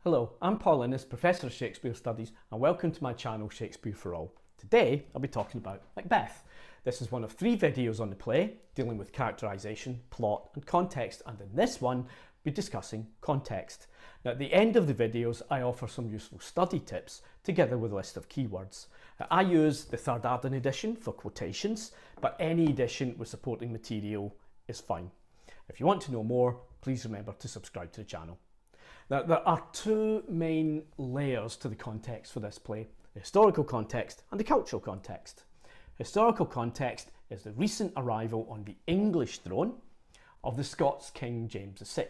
Hello, I'm Paul Innes, Professor of Shakespeare Studies, and welcome to my channel Shakespeare for All. Today I'll be talking about Macbeth. This is one of 3 videos on the play dealing with characterisation, plot and context, and in this one we'll be discussing context. Now at the end of the videos I offer some useful study tips together with a list of keywords. I use the 3rd Arden edition for quotations, but any edition with supporting material is fine. If you want to know more, please remember to subscribe to the channel. Now, there are 2 main layers to the context for this play, the historical context and the cultural context. Historical context is the recent arrival on the English throne of the Scots King James VI.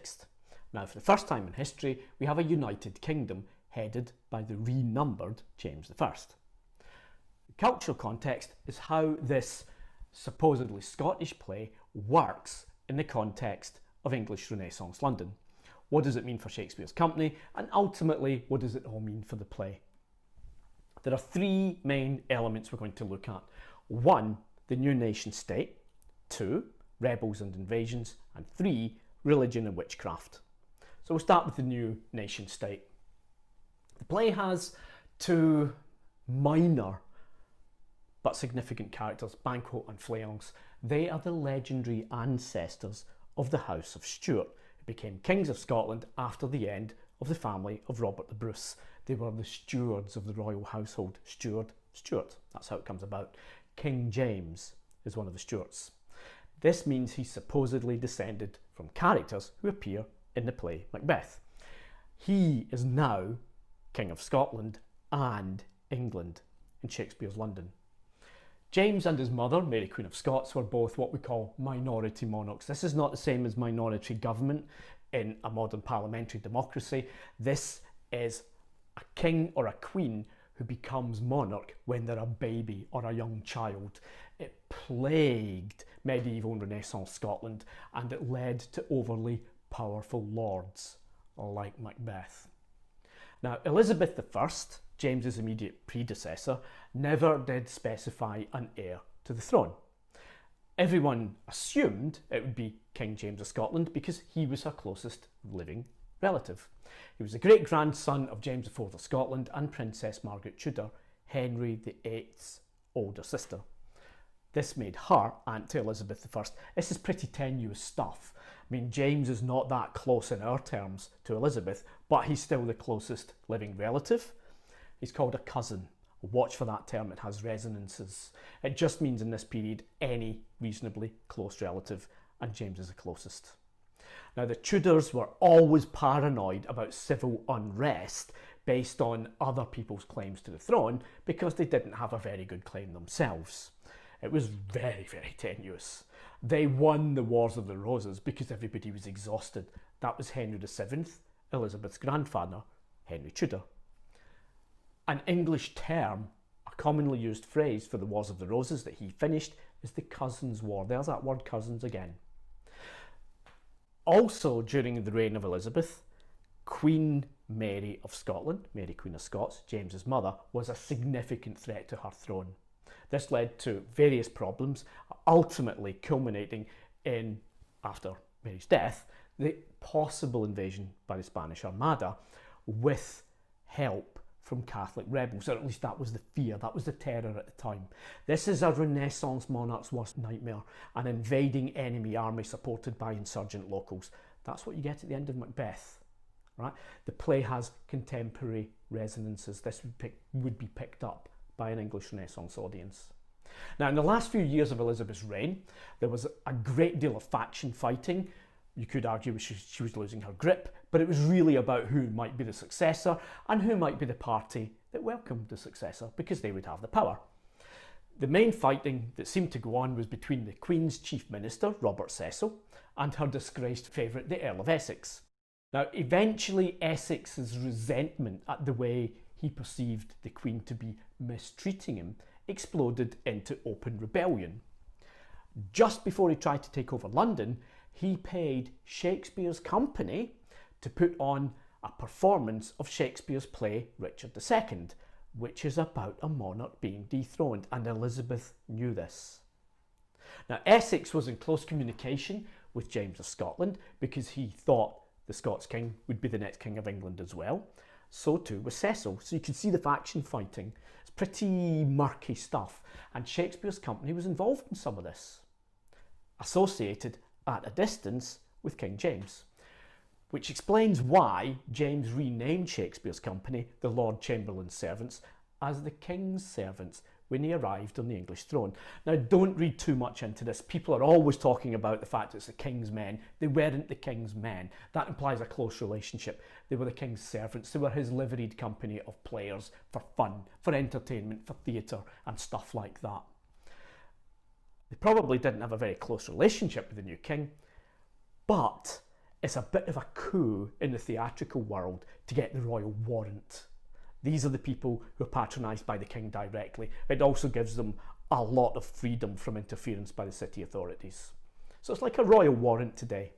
Now, for the first time in history, we have a united kingdom headed by the renumbered James I. The cultural context is how this supposedly Scottish play works in the context of English Renaissance London. What does it mean for Shakespeare's company, and ultimately what does it all mean for the play? There are 3 main elements we're going to look at. 1, the new nation state. 2, rebels and invasions. And 3, religion and witchcraft. So we'll start with the new nation state. The play has 2 minor but significant characters, Banquo and Fleance. They are the legendary ancestors of the House of Stuart, became kings of Scotland after the end of the family of Robert the Bruce. They were the stewards of the royal household. Stuart, that's how it comes about. King James is one of the Stuarts. This means he's supposedly descended from characters who appear in the play Macbeth. He is now King of Scotland and England in Shakespeare's London. James and his mother, Mary Queen of Scots, were both what we call minority monarchs. This is not the same as minority government in a modern parliamentary democracy. This is a king or a queen who becomes monarch when they're a baby or a young child. It plagued medieval and Renaissance Scotland, and it led to overly powerful lords like Macbeth. Now, Elizabeth I, James's immediate predecessor, never did specify an heir to the throne. Everyone assumed it would be King James of Scotland because he was her closest living relative. He was the great-grandson of James IV of Scotland and Princess Margaret Tudor, Henry VIII's older sister. This made her aunt to Elizabeth I. This is pretty tenuous stuff. I mean, James is not that close in our terms to Elizabeth, but he's still the closest living relative. He's called a cousin. Watch for that term, it has resonances. It just means in this period any reasonably close relative, and James is the closest. Now, the Tudors were always paranoid about civil unrest based on other people's claims to the throne because they didn't have a very good claim themselves. It was very, very tenuous. They won the Wars of the Roses because everybody was exhausted. That was Henry VII, Elizabeth's grandfather, Henry Tudor. An English term, a commonly used phrase for the Wars of the Roses that he finished, is the Cousins' War. There's that word cousins again. Also during the reign of Elizabeth, Queen Mary of Scotland, Mary Queen of Scots, James's mother, was a significant threat to her throne. This led to various problems, ultimately culminating in, after Mary's death, the possible invasion by the Spanish Armada with help from Catholic rebels, or at least that was the fear, that was the terror at the time. This is a Renaissance monarch's worst nightmare, an invading enemy army supported by insurgent locals. That's what you get at the end of Macbeth, right? The play has contemporary resonances. This would be picked up by an English Renaissance audience. Now, in the last few years of Elizabeth's reign, there was a great deal of faction fighting. You could argue she was losing her grip, but it was really about who might be the successor and who might be the party that welcomed the successor, because they would have the power. The main fighting that seemed to go on was between the Queen's chief minister, Robert Cecil, and her disgraced favourite, the Earl of Essex. Now, eventually Essex's resentment at the way he perceived the Queen to be mistreating him exploded into open rebellion. Just before he tried to take over London, he paid Shakespeare's company to put on a performance of Shakespeare's play Richard II, which is about a monarch being dethroned, and Elizabeth knew this. Now, Essex was in close communication with James of Scotland because he thought the Scots king, would be the next king of England as well. So too was Cecil. So you can see the faction fighting. It's pretty murky stuff. And Shakespeare's company was involved in some of this, associated at a distance with King James, which explains why James renamed Shakespeare's company the Lord Chamberlain's Servants as the King's Servants when he arrived on the English throne. Now, don't read too much into this. People are always talking about the fact it's the King's men. They weren't the King's men. That implies a close relationship. They were the King's servants. They were his liveried company of players for fun, for entertainment, for theatre and stuff like that. They probably didn't have a very close relationship with the new king, but it's a bit of a coup in the theatrical world to get the royal warrant. These are the people who are patronised by the king directly. It also gives them a lot of freedom from interference by the city authorities. So it's like a royal warrant today.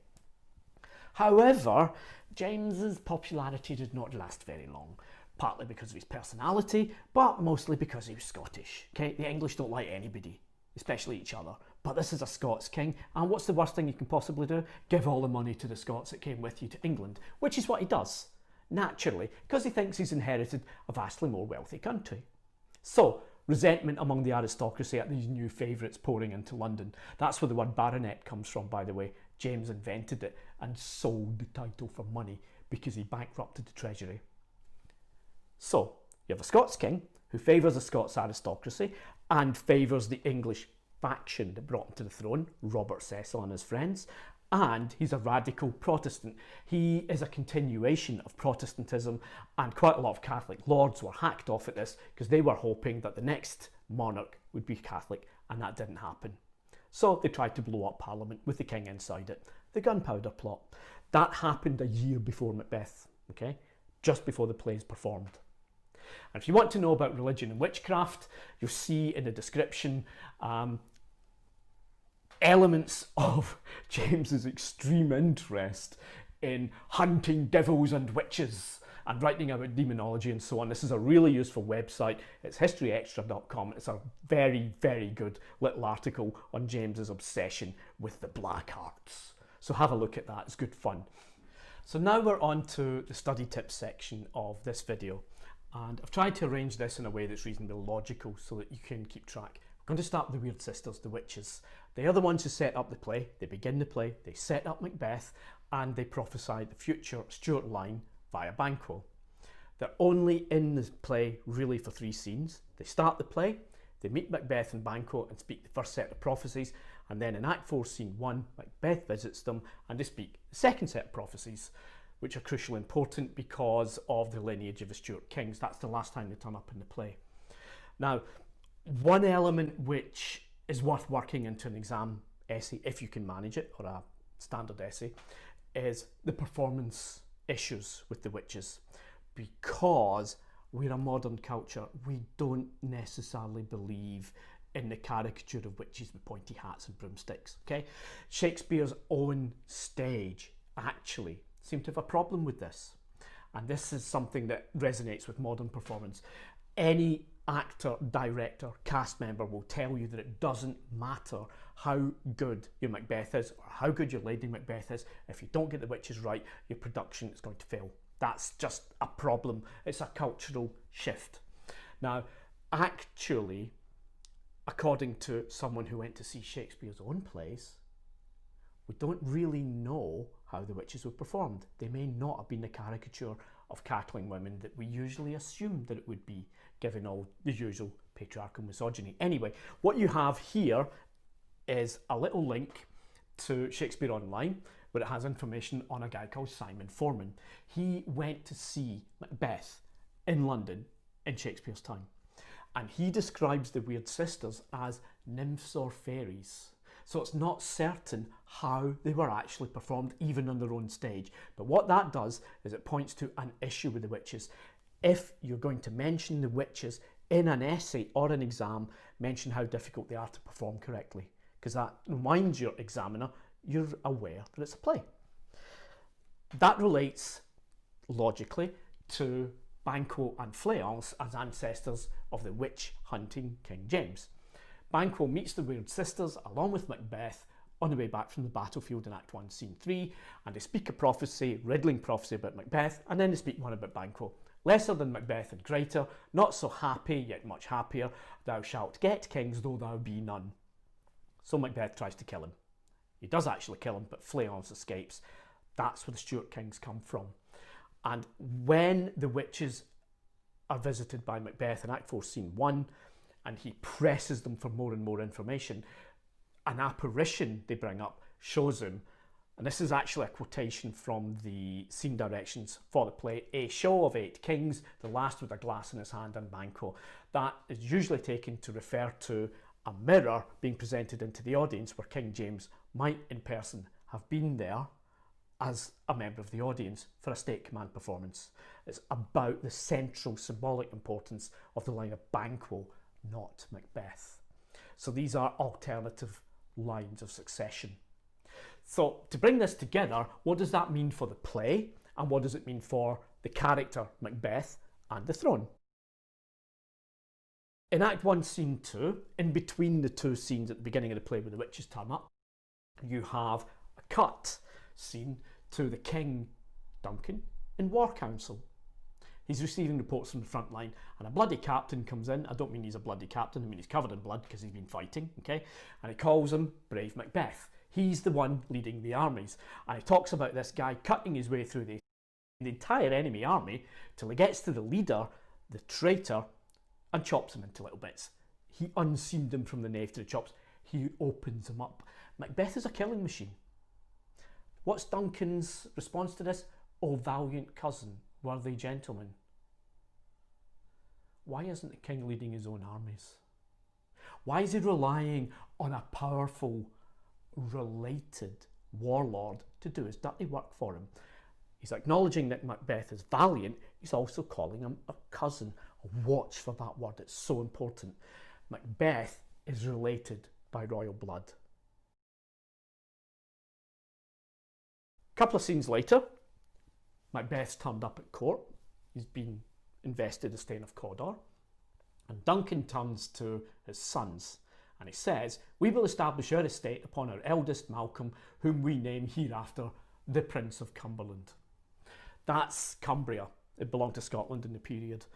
However, James's popularity did not last very long, partly because of his personality, but mostly because he was Scottish. Okay, the English don't like anybody, especially each other. But this is a Scots king, and what's the worst thing you can possibly do? Give all the money to the Scots that came with you to England, which is what he does. Naturally, because he thinks he's inherited a vastly more wealthy country. So, resentment among the aristocracy at these new favourites pouring into London. That's where the word baronet comes from, by the way. James invented it and sold the title for money because he bankrupted the treasury. So, you have a Scots king who favours the Scots aristocracy and favours the English faction that brought him to the throne, Robert Cecil and his friends. And he's a radical Protestant. He is a continuation of Protestantism, and quite a lot of Catholic lords were hacked off at this because they were hoping that the next monarch would be Catholic, and that didn't happen. So they tried to blow up Parliament with the king inside it. The gunpowder plot. That happened a year before Macbeth, okay? Just before the plays performed. And if you want to know about religion and witchcraft, you'll see in the description elements of James's extreme interest in hunting devils and witches and writing about demonology and so on. This is a really useful website. It's historyextra.com. It's a very, very good little article on James's obsession with the black arts. So have a look at that. It's good fun. So now we're on to the study tips section of this video. And I've tried to arrange this in a way that's reasonably logical so that you can keep track. We're going to start with the Weird Sisters, the witches. They are the ones who set up the play. They begin the play, they set up Macbeth, and they prophesy the future Stuart line via Banquo. They're only in the play really for 3 scenes. They start the play, they meet Macbeth and Banquo and speak the first set of prophecies, and then in Act 4, Scene 1, Macbeth visits them and they speak the second set of prophecies, which are crucially important because of the lineage of the Stuart kings. That's the last time they turn up in the play. Now, one element which is worth working into an exam essay, if you can manage it, or a standard essay, is the performance issues with the witches. Because we're a modern culture, we don't necessarily believe in the caricature of witches with pointy hats and broomsticks, okay? Shakespeare's own stage actually seemed to have a problem with this. And this is something that resonates with modern performance. Any actor, director, cast member will tell you that it doesn't matter how good your Macbeth is or how good your Lady Macbeth is. If you don't get the witches right, your production is going to fail. That's just a problem. It's a cultural shift. Now, actually, according to someone who went to see Shakespeare's own plays, we don't really know how the witches were performed. They may not have been the caricature of cackling women that we usually assume that it would be, given all the usual patriarchal misogyny. Anyway, what you have here is a little link to Shakespeare Online, where it has information on a guy called Simon Forman. He went to see Macbeth in London in Shakespeare's time, and he describes the Weird Sisters as nymphs or fairies. So it's not certain how they were actually performed, even on their own stage. But what that does is it points to an issue with the witches. If you're going to mention the witches in an essay or an exam, mention how difficult they are to perform correctly, because that reminds your examiner you're aware that it's a play. That relates logically to Banquo and Fleance as ancestors of the witch-hunting King James. Banquo meets the Weird Sisters along with Macbeth on the way back from the battlefield in Act 1, Scene 3, and they speak a prophecy, riddling prophecy about Macbeth, and then they speak one about Banquo. Lesser than Macbeth and greater, not so happy, yet much happier, thou shalt get kings, though thou be none. So Macbeth tries to kill him. He does actually kill him, but Fleance escapes. That's where the Stuart kings come from. And when the witches are visited by Macbeth in Act 4, Scene 1, and he presses them for more and more information, an apparition they bring up shows him, and this is actually a quotation from the scene directions for the play, a show of 8 kings, the last with a glass in his hand and Banquo. That is usually taken to refer to a mirror being presented into the audience where King James might in person have been there as a member of the audience for a state command performance. It's about the central symbolic importance of the line of Banquo, not Macbeth. So these are alternative lines of succession. So to bring this together, what does that mean for the play, and what does it mean for the character Macbeth and the throne? In Act 1, Scene 2, in between the two scenes at the beginning of the play where the witches turn up, you have a cut scene to the King Duncan in War Council. He's receiving reports from the front line, and a bloody captain comes in. I don't mean he's a bloody captain, I mean he's covered in blood because he's been fighting, okay? And he calls him Brave Macbeth. He's the one leading the armies. And he talks about this guy cutting his way through the entire enemy army till he gets to the leader, the traitor, and chops him into little bits. He unseamed him from the nave to the chops. He opens him up. Macbeth is a killing machine. What's Duncan's response to this? Oh, valiant cousin, worthy gentleman. Why isn't the king leading his own armies? Why is he relying on a powerful, related warlord to do his dirty work for him? He's acknowledging that Macbeth is valiant. He's also calling him a cousin. Watch for that word, it's so important. Macbeth is related by royal blood. A couple of scenes later, Macbeth's turned up at court. He's been invested as Thane of Cawdor. And Duncan turns to his sons and he says, we will establish our estate upon our eldest Malcolm, whom we name hereafter the Prince of Cumberland. That's Cumbria. It belonged to Scotland in the period.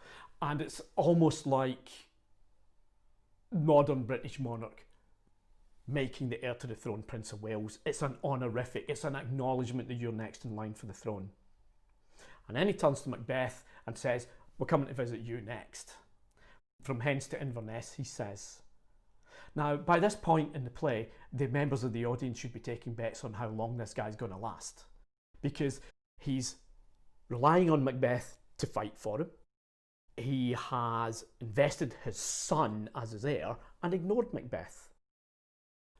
And it's almost like modern British monarch making the heir to the throne Prince of Wales. It's an honorific, it's an acknowledgement that you're next in line for the throne. And then he turns to Macbeth and says, we're coming to visit you next. From hence to Inverness, he says. Now, by this point in the play, the members of the audience should be taking bets on how long this guy's going to last. Because he's relying on Macbeth to fight for him. He has invested his son as his heir and ignored Macbeth.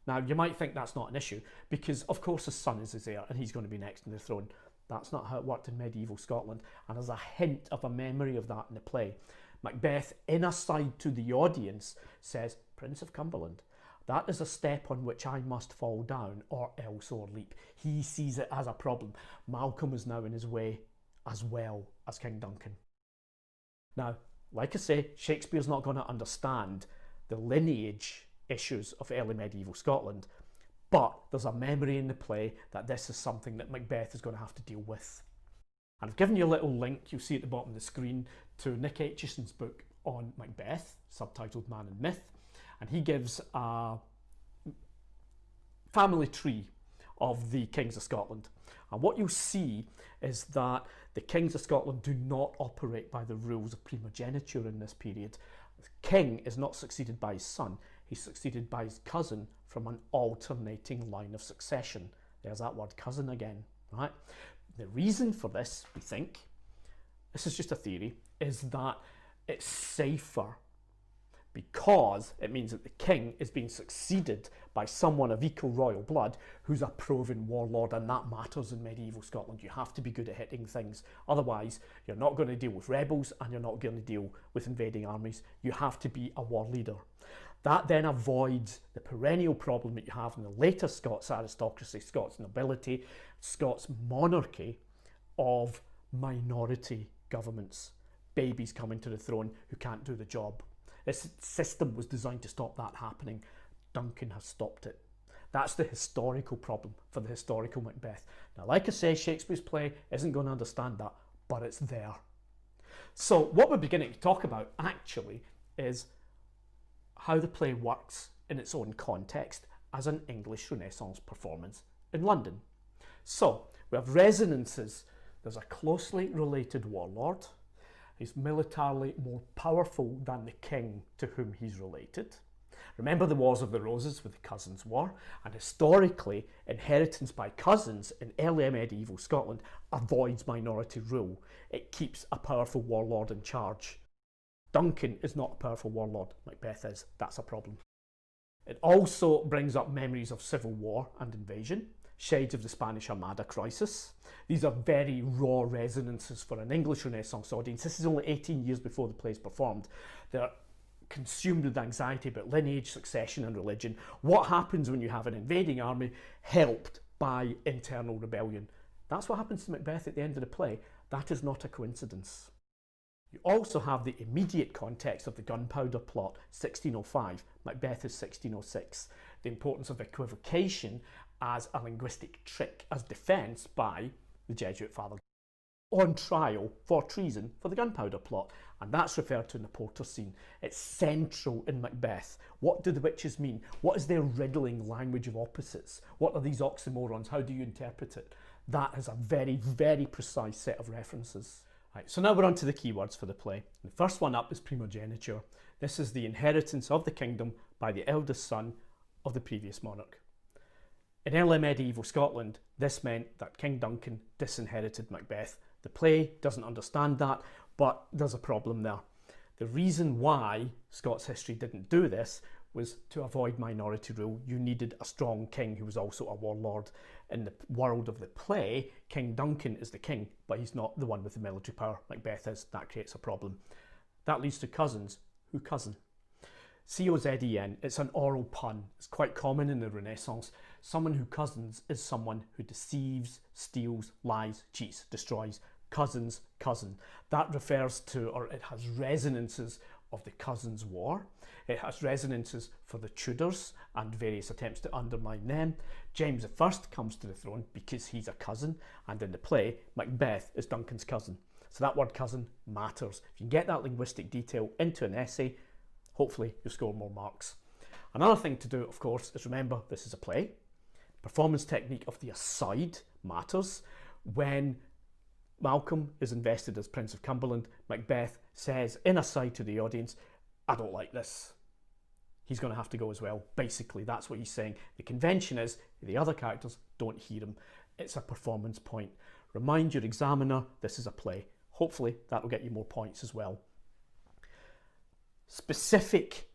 Now, you might think that's not an issue, because of course his son is his heir and he's going to be next in the throne. That's not how it worked in medieval Scotland, and there's a hint of a memory of that in the play. Macbeth, in aside to the audience, says, Prince of Cumberland, that is a step on which I must fall down or else o'erleap. He sees it as a problem. Malcolm is now in his way as well as King Duncan. Now, like I say, Shakespeare's not going to understand the lineage issues of early medieval Scotland, but there's a memory in the play that this is something that Macbeth is going to have to deal with. And I've given you a little link, you'll see at the bottom of the screen, to Nick Aitchison's book on Macbeth, subtitled Man and Myth, and he gives a family tree of the Kings of Scotland. And what you'll see is that the Kings of Scotland do not operate by the rules of primogeniture in this period. The king is not succeeded by his son, he's succeeded by his cousin from an alternating line of succession. There's that word cousin again, right? The reason for this, we think, this is just a theory, is that it's safer because it means that the king is being succeeded by someone of equal royal blood who's a proven warlord, and that matters in medieval Scotland. You have to be good at hitting things, otherwise you're not going to deal with rebels and you're not going to deal with invading armies. You have to be a war leader. That then avoids the perennial problem that you have in the later Scots aristocracy, Scots nobility, Scots monarchy, of minority governments, babies coming to the throne who can't do the job. This system was designed to stop that happening. Duncan has stopped it. That's the historical problem for the historical Macbeth. Now, like I say, Shakespeare's play isn't going to understand that, but it's there. So what we're beginning to talk about actually is how the play works in its own context as an English Renaissance performance in London. So we have resonances. There's a closely related warlord. He's militarily more powerful than the king to whom he's related. Remember the Wars of the Roses with the Cousins' War, and historically, inheritance by cousins in early medieval Scotland avoids minority rule. It keeps a powerful warlord in charge. Duncan is not a powerful warlord, Macbeth is. That's a problem. It also brings up memories of civil war and invasion, shades of the Spanish Armada crisis. These are very raw resonances for an English Renaissance audience. This is only 18 years before the play is performed. They're consumed with anxiety about lineage, succession and religion. What happens when you have an invading army helped by internal rebellion? That's what happens to Macbeth at the end of the play. That is not a coincidence. You also have the immediate context of the gunpowder plot, 1605. Macbeth is 1606. The importance of equivocation as a linguistic trick, as defence by the Jesuit father on trial for treason for the gunpowder plot, and that's referred to in the Porter scene. It's central in Macbeth. What do the witches mean? What is their riddling language of opposites? What are these oxymorons? How do you interpret it? That is a very, very precise set of references. Right, so now we're on to the keywords for the play. The first one up is primogeniture. This is the inheritance of the kingdom by the eldest son of the previous monarch. In early medieval Scotland, this meant that King Duncan disinherited Macbeth. The play doesn't understand that, but there's a problem there. The reason why Scots history didn't do this was to avoid minority rule. You needed a strong king who was also a warlord. In the world of the play, King Duncan is the king, but he's not the one with the military power. Macbeth is. That creates a problem. That leads to cousins. Who cousin? C-O-Z-E-N. It's an oral pun. It's quite common in the Renaissance. Someone who cousins is someone who deceives, steals, lies, cheats, destroys. Cousins, cousin. That refers to, or it has resonances of the Cousins' War. It has resonances for the Tudors and various attempts to undermine them. James I comes to the throne because he's a cousin, and in the play, Macbeth is Duncan's cousin. So that word cousin matters. If you can get that linguistic detail into an essay, hopefully you'll score more marks. Another thing to do, of course, is remember this is a play. Performance technique of the aside matters. When Malcolm is invested as Prince of Cumberland, Macbeth says in aside to the audience, I don't like this. He's going to have to go as well. Basically, that's what he's saying. The convention is the other characters don't hear him. It's a performance point. Remind your examiner this is a play. Hopefully that will get you more points as well. Specific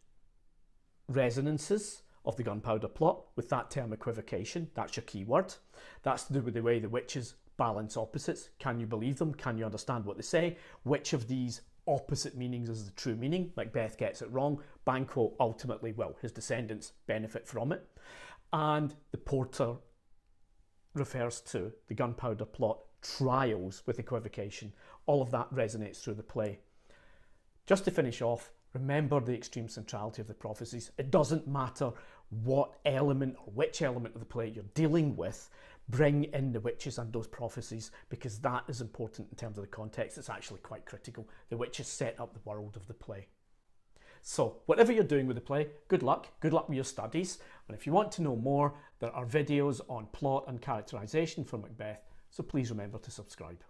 resonances of the gunpowder plot with that term equivocation, that's your keyword. That's to do with the way the witches balance opposites. Can you believe them? Can you understand what they say? Which of these opposite meanings is the true meaning? Macbeth gets it wrong. Banquo ultimately, well, his descendants benefit from it. And the Porter refers to the gunpowder plot trials with equivocation. All of that resonates through the play. Just to finish off, remember the extreme centrality of the prophecies. It doesn't matter what element or which element of the play you're dealing with, bring in the witches and those prophecies, because that is important in terms of the context. It's actually quite critical. The witches set up the world of the play. So whatever you're doing with the play, good luck with your studies. And if you want to know more, there are videos on plot and characterisation for Macbeth, so please remember to subscribe.